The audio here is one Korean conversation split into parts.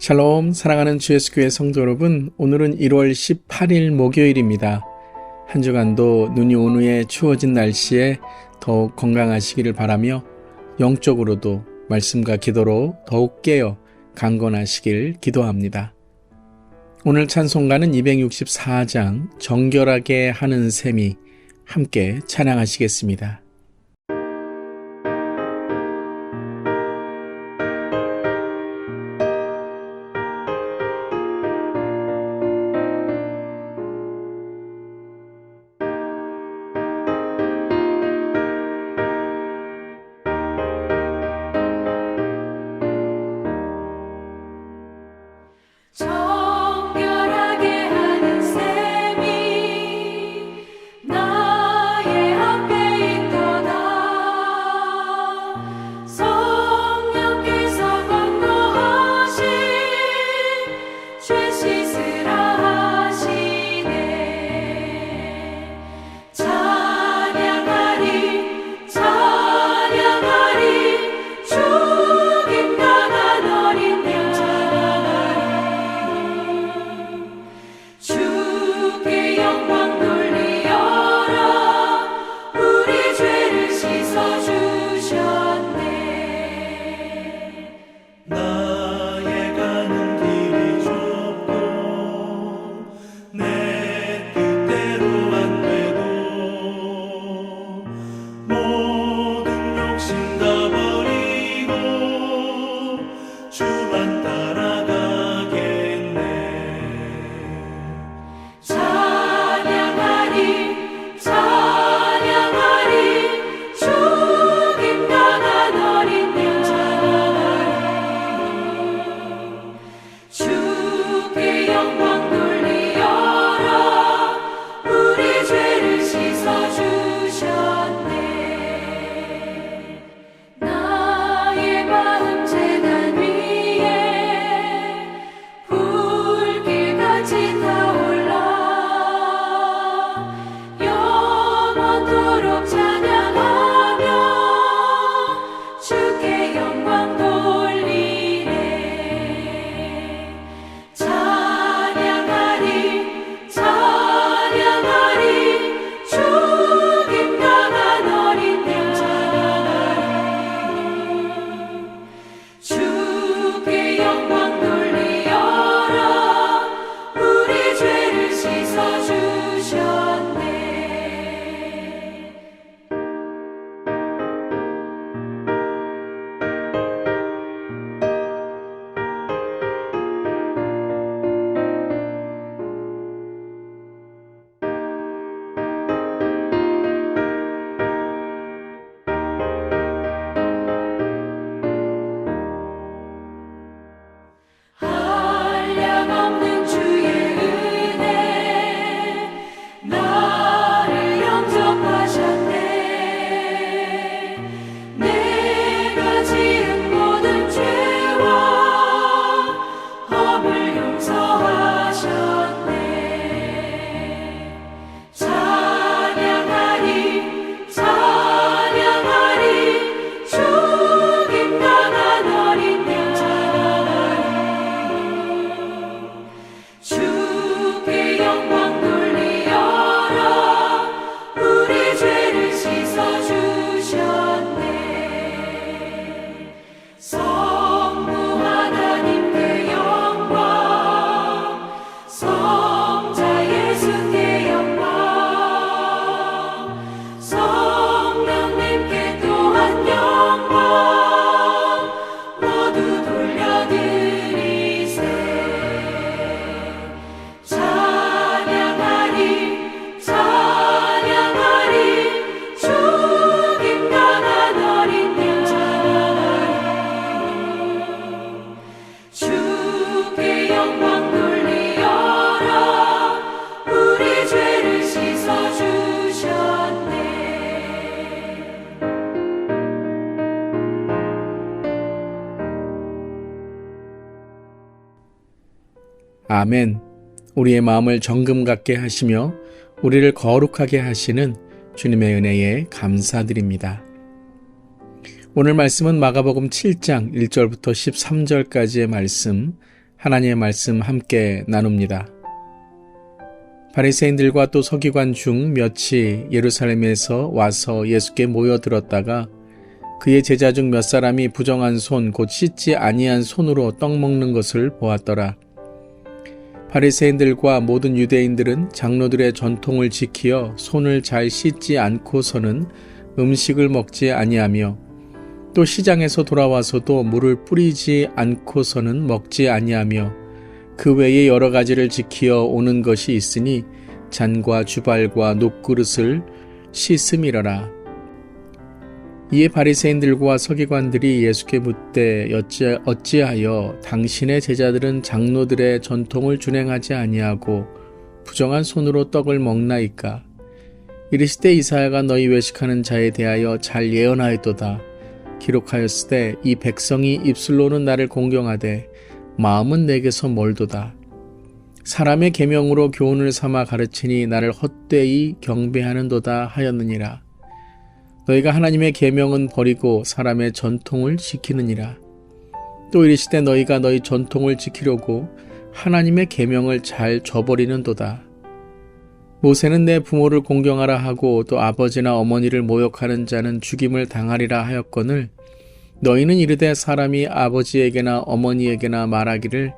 샬롬, 사랑하는 주 예수 교회 성도 여러분, 오늘은 1월 18일 목요일입니다. 한 주간도 눈이 온 후에 추워진 날씨에 더욱 건강하시기를 바라며 영적으로도 말씀과 기도로 더욱 깨어 강건하시길 기도합니다. 오늘 찬송가는 264장 정결하게 하는 셈이 함께 찬양하시겠습니다. 정결하게 하는 셈이 나의 앞에 있도다. 성령께서 권고하신 죄 씻으라 하시네. 찬양하리 찬양하리 죽임 당한 어린 양 주께 영광 돌리어라. 우리 죄를 씻어주셨네. 나의 가는 길이 좁고 내 뜻대로 안 되고 모든 욕심 다 버리고 주만 따라가겠네. 찬양하리 찬양하리 죽임 당한 어린 양 주께 영광 돌리어라. 우리 죄를 씻어주셨네. 나의 마음 제단 위에 불길같이 타올라. 영원토록 찬양하며 주께 영광 돌리네. 찬양하리 찬양하리 죽임 당한 어린 양 주께 영광 돌리어라. 우리 죄를 씻어주셨네. 한량없는 주의 은혜 나를 영접하셨네. 내가 지은 모든 죄와 허물 용서하셨네. 찬양하리 찬양하리 죽임 당한 어린 양 주께 영광 돌리어라. 우리 죄를 씻어주셨네. 성부 하나님께 영광 성자 예수께 영광 성령님께 또한 영광 모두 돌려드리세. 찬양하리 찬양하리 죽임 당한 어린 양 주께 영광 돌리어라. 우리 죄를 씻어주셨네. 아멘. 우리의 마음을 정금 같게 하시며 우리를 거룩하게 하시는 주님의 은혜에 감사드립니다. 오늘 말씀은 마가복음 7장 1절부터 13절까지의 말씀 하나님의 말씀 함께 나눕니다. 바리새인들과 또 서기관 중 몇이 예루살렘에서 와서 예수께 모여들었다가 그의 제자 중 몇 사람이 부정한 손 곧 씻지 아니한 손으로 떡 먹는 것을 보았더라. 바리새인들과 모든 유대인들은 장로들의 전통을 지키어 손을 잘 씻지 않고서는 음식을 먹지 아니하며 또 시장에서 돌아와서도 물을 뿌리지 않고서는 먹지 아니하며 그 외에 여러 가지를 지키어 오는 것이 있으니 잔과 주발과 녹그릇을 씻음이러라. 이에 바리새인들과 서기관들이 예수께 묻되 어찌하여 당신의 제자들은 장로들의 전통을 준행하지 아니하고 부정한 손으로 떡을 먹나이까? 이르시되 이사야가 너희 외식하는 자에 대하여 잘 예언하였도다. 기록하였으되 이 백성이 입술로는 나를 공경하되 마음은 내게서 멀도다. 사람의 계명으로 교훈을 삼아 가르치니 나를 헛되이 경배하는도다 하였느니라. 너희가 하나님의 계명은 버리고 사람의 전통을 지키느니라. 또 이르시되 너희가 너희 전통을 지키려고 하나님의 계명을 잘 저버리는도다. 모세는 내 부모를 공경하라 하고 또 아버지나 어머니를 모욕하는 자는 죽임을 당하리라 하였거늘 너희는 이르되 사람이 아버지에게나 어머니에게나 말하기를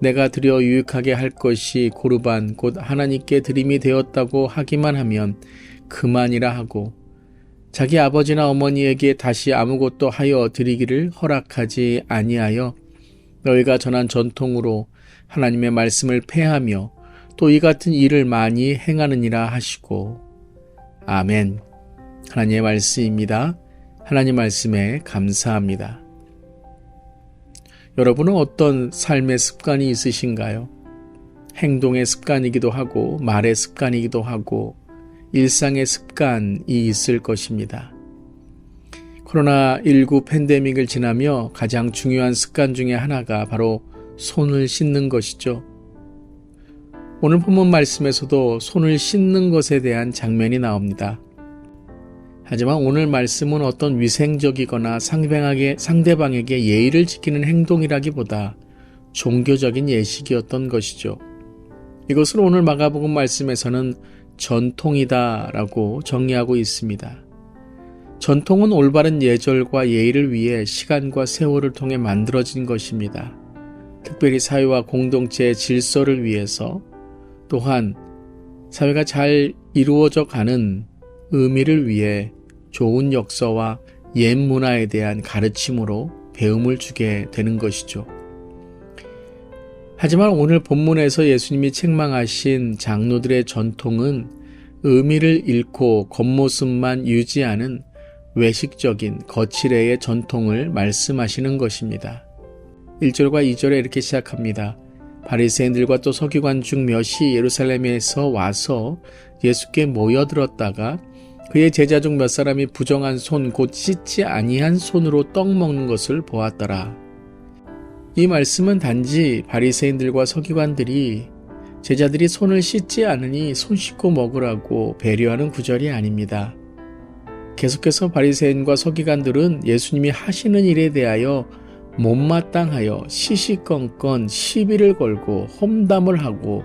내가 드려 유익하게 할 것이 고르반 곧 하나님께 드림이 되었다고 하기만 하면 그만이라 하고 자기 아버지나 어머니에게 다시 아무것도 하여 드리기를 허락하지 아니하여 너희가 전한 전통으로 하나님의 말씀을 폐하며 또 이 같은 일을 많이 행하느니라 하시고. 아멘. 하나님의 말씀입니다. 하나님 말씀에 감사합니다. 여러분은 어떤 삶의 습관이 있으신가요? 행동의 습관이기도 하고 말의 습관이기도 하고 일상의 습관이 있을 것입니다. 코로나19 팬데믹을 지나며 가장 중요한 습관 중에 하나가 바로 손을 씻는 것이죠. 오늘 본문 말씀에서도 손을 씻는 것에 대한 장면이 나옵니다. 하지만 오늘 말씀은 어떤 위생적이거나 상대방에게 예의를 지키는 행동이라기보다 종교적인 예식이었던 것이죠. 이것을 오늘 마가복음 말씀에서는 전통이다라고 정의하고 있습니다. 전통은 올바른 예절과 예의를 위해 시간과 세월을 통해 만들어진 것입니다. 특별히 사회와 공동체의 질서를 위해서 또한 사회가 잘 이루어져 가는 의미를 위해 좋은 역사와 옛 문화에 대한 가르침으로 배움을 주게 되는 것이죠. 하지만 오늘 본문에서 예수님이 책망하신 장로들의 전통은 의미를 잃고 겉모습만 유지하는 외식적인 거칠애의 전통을 말씀하시는 것입니다. 1절과 2절에 이렇게 시작합니다. 바리새인들과 또 서기관 중 몇이 예루살렘에서 와서 예수께 모여들었다가 그의 제자 중 몇 사람이 부정한 손 곧 씻지 아니한 손으로 떡 먹는 것을 보았더라. 이 말씀은 단지 바리새인들과 서기관들이 제자들이 손을 씻지 않으니 손 씻고 먹으라고 배려하는 구절이 아닙니다. 계속해서 바리새인과 서기관들은 예수님이 하시는 일에 대하여 못마땅하여 시시건건 시비를 걸고 험담을 하고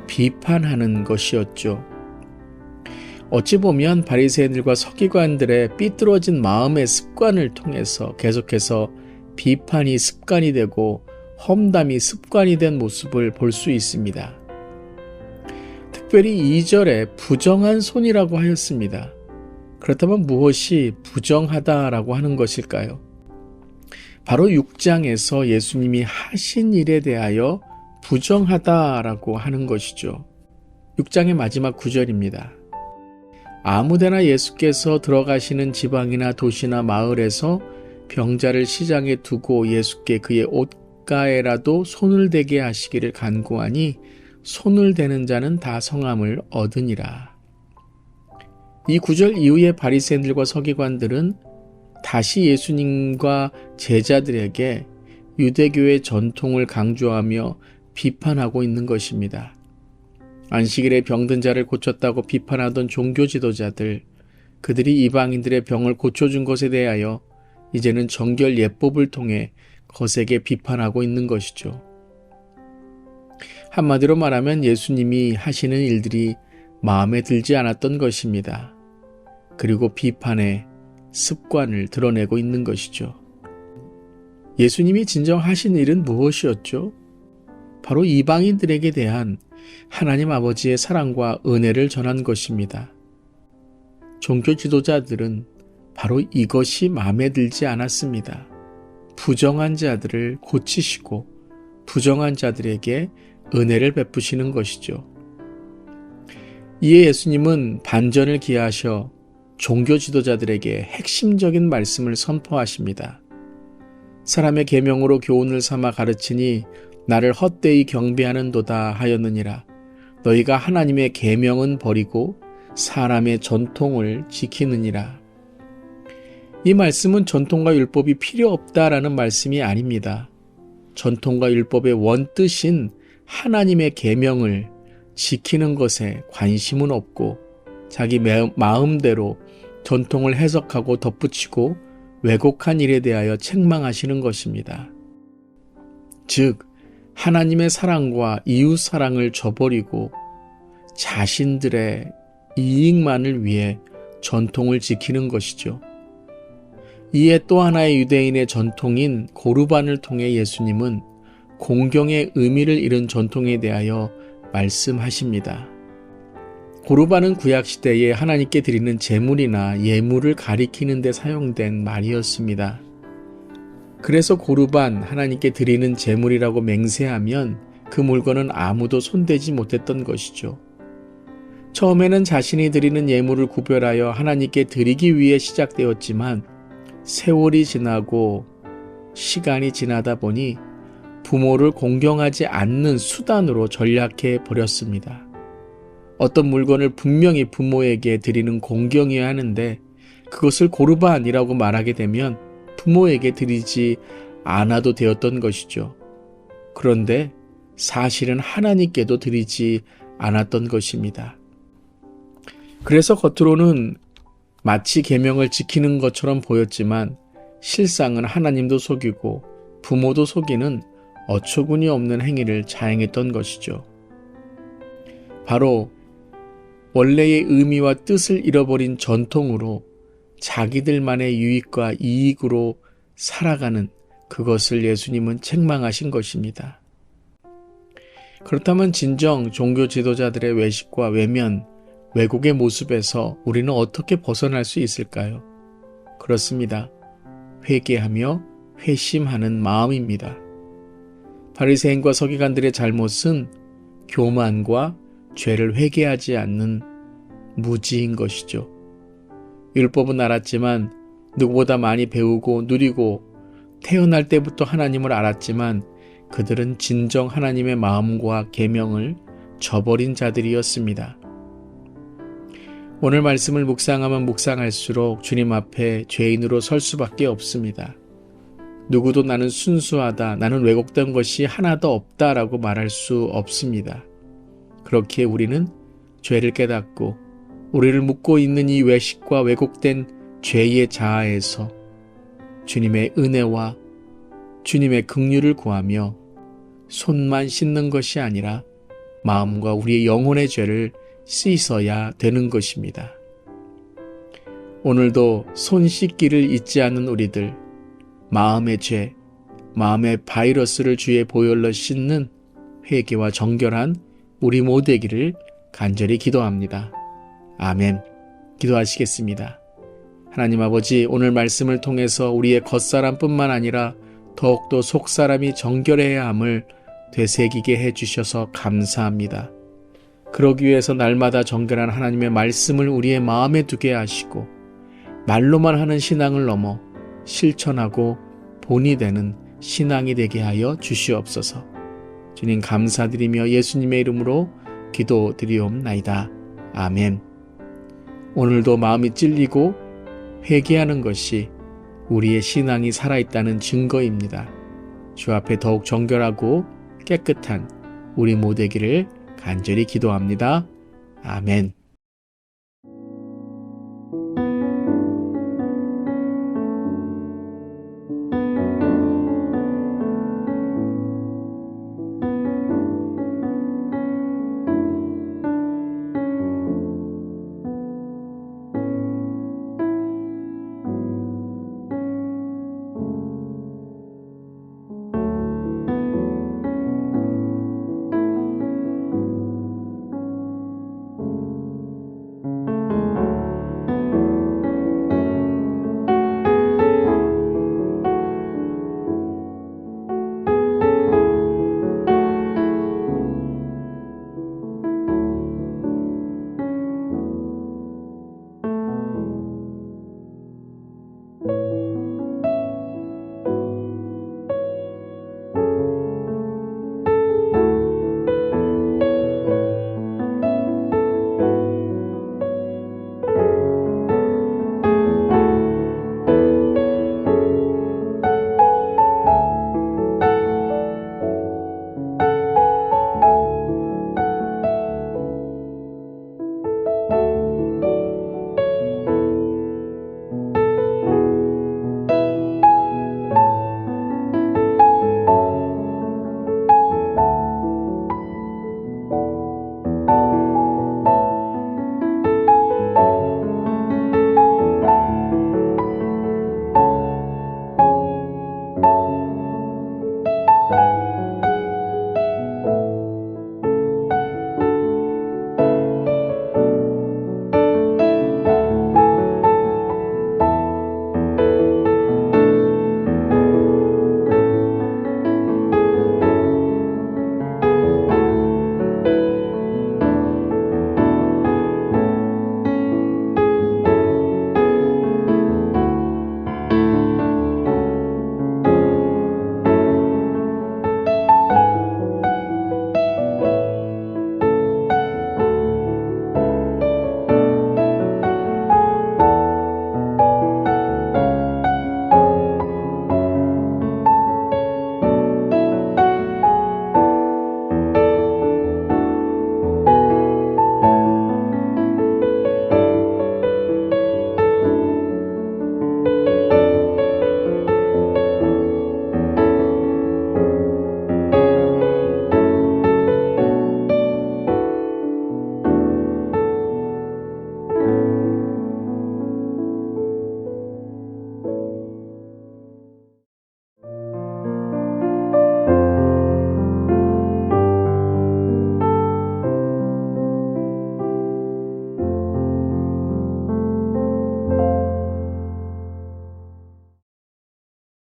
비판하는 것이었죠. 어찌 보면 바리새인들과 서기관들의 삐뚤어진 마음의 습관을 통해서 계속해서 비판이 습관이 되고 험담이 습관이 된 모습을 볼 수 있습니다. 특별히 2절에 부정한 손이라고 하였습니다. 그렇다면 무엇이 부정하다라고 하는 것일까요? 바로 6장에서 예수님이 하신 일에 대하여 부정하다라고 하는 것이죠. 6장의 마지막 9절입니다. 아무데나 예수께서 들어가시는 지방이나 도시나 마을에서 병자를 시장에 두고 예수께 그의 옷가에라도 손을 대게 하시기를 간구하니 손을 대는 자는 다 성함을 얻으니라. 이 9절 이후에 바리새인들과 서기관들은 다시 예수님과 제자들에게 유대교의 전통을 강조하며 비판하고 있는 것입니다. 안식일에 병든 자를 고쳤다고 비판하던 종교 지도자들, 그들이 이방인들의 병을 고쳐준 것에 대하여 이제는 정결 예법을 통해 거세게 비판하고 있는 것이죠. 한마디로 말하면 예수님이 하시는 일들이 마음에 들지 않았던 것입니다. 그리고 비판의 습관을 드러내고 있는 것이죠. 예수님이 진정 하신 일은 무엇이었죠? 바로 이방인들에게 대한 하나님 아버지의 사랑과 은혜를 전한 것입니다. 종교 지도자들은 바로 이것이 마음에 들지 않았습니다. 부정한 자들을 고치시고 부정한 자들에게 은혜를 베푸시는 것이죠. 이에 예수님은 반전을 기하셔 종교 지도자들에게 핵심적인 말씀을 선포하십니다. 사람의 계명으로 교훈을 삼아 가르치니 나를 헛되이 경배하는도다 하였느니라. 너희가 하나님의 계명은 버리고 사람의 전통을 지키느니라. 이 말씀은 전통과 율법이 필요 없다라는 말씀이 아닙니다. 전통과 율법의 원뜻인 하나님의 계명을 지키는 것에 관심은 없고 자기 마음대로 전통을 해석하고 덧붙이고 왜곡한 일에 대하여 책망하시는 것입니다. 즉 하나님의 사랑과 이웃 사랑을 저버리고 자신들의 이익만을 위해 전통을 지키는 것이죠. 이에 또 하나의 유대인의 전통인 고르반을 통해 예수님은 공경의 의미를 잃은 전통에 대하여 말씀하십니다. 고르반은 구약시대에 하나님께 드리는 제물이나 예물을 가리키는 데 사용된 말이었습니다. 그래서 고르반, 하나님께 드리는 제물이라고 맹세하면 그 물건은 아무도 손대지 못했던 것이죠. 처음에는 자신이 드리는 예물을 구별하여 하나님께 드리기 위해 시작되었지만 세월이 지나고 시간이 지나다 보니 부모를 공경하지 않는 수단으로 전락해 버렸습니다. 어떤 물건을 분명히 부모에게 드리는 공경이어야 하는데 그것을 고르반이라고 말하게 되면 부모에게 드리지 않아도 되었던 것이죠. 그런데 사실은 하나님께도 드리지 않았던 것입니다. 그래서 겉으로는 마치 계명을 지키는 것처럼 보였지만 실상은 하나님도 속이고 부모도 속이는 어처구니 없는 행위를 자행했던 것이죠. 바로 원래의 의미와 뜻을 잃어버린 전통으로 자기들만의 유익과 이익으로 살아가는 그것을 예수님은 책망하신 것입니다. 그렇다면 진정 종교 지도자들의 외식과 외면, 왜곡의 모습에서 우리는 어떻게 벗어날 수 있을까요? 그렇습니다. 회개하며 회심하는 마음입니다. 바리새인과 서기관들의 잘못은 교만과 죄를 회개하지 않는 무지인 것이죠. 율법은 알았지만 누구보다 많이 배우고 누리고 태어날 때부터 하나님을 알았지만 그들은 진정 하나님의 마음과 계명을 저버린 자들이었습니다. 오늘 말씀을 묵상하면 묵상할수록 주님 앞에 죄인으로 설 수밖에 없습니다. 누구도 나는 순수하다, 나는 왜곡된 것이 하나도 없다라고 말할 수 없습니다. 그렇기에 우리는 죄를 깨닫고 우리를 묶고 있는 이 외식과 왜곡된 죄의 자아에서 주님의 은혜와 주님의 긍휼을 구하며 손만 씻는 것이 아니라 마음과 우리의 영혼의 죄를 씻어야 되는 것입니다. 오늘도 손 씻기를 잊지 않는 우리들, 마음의 죄, 마음의 바이러스를 주의 보혈로 씻는 회개와 정결한 우리 모두 되기를 간절히 기도합니다. 아멘. 기도하시겠습니다. 하나님 아버지, 오늘 말씀을 통해서 우리의 겉사람뿐만 아니라 더욱더 속사람이 정결해야 함을 되새기게 해주셔서 감사합니다. 그러기 위해서 날마다 정결한 하나님의 말씀을 우리의 마음에 두게 하시고 말로만 하는 신앙을 넘어 실천하고 본이 되는 신앙이 되게 하여 주시옵소서. 주님 감사드리며 예수님의 이름으로 기도드리옵나이다. 아멘. 오늘도 마음이 찔리고 회개하는 것이 우리의 신앙이 살아있다는 증거입니다. 주 앞에 더욱 정결하고 깨끗한 우리 모두 되기를 간절히 기도합니다. 아멘.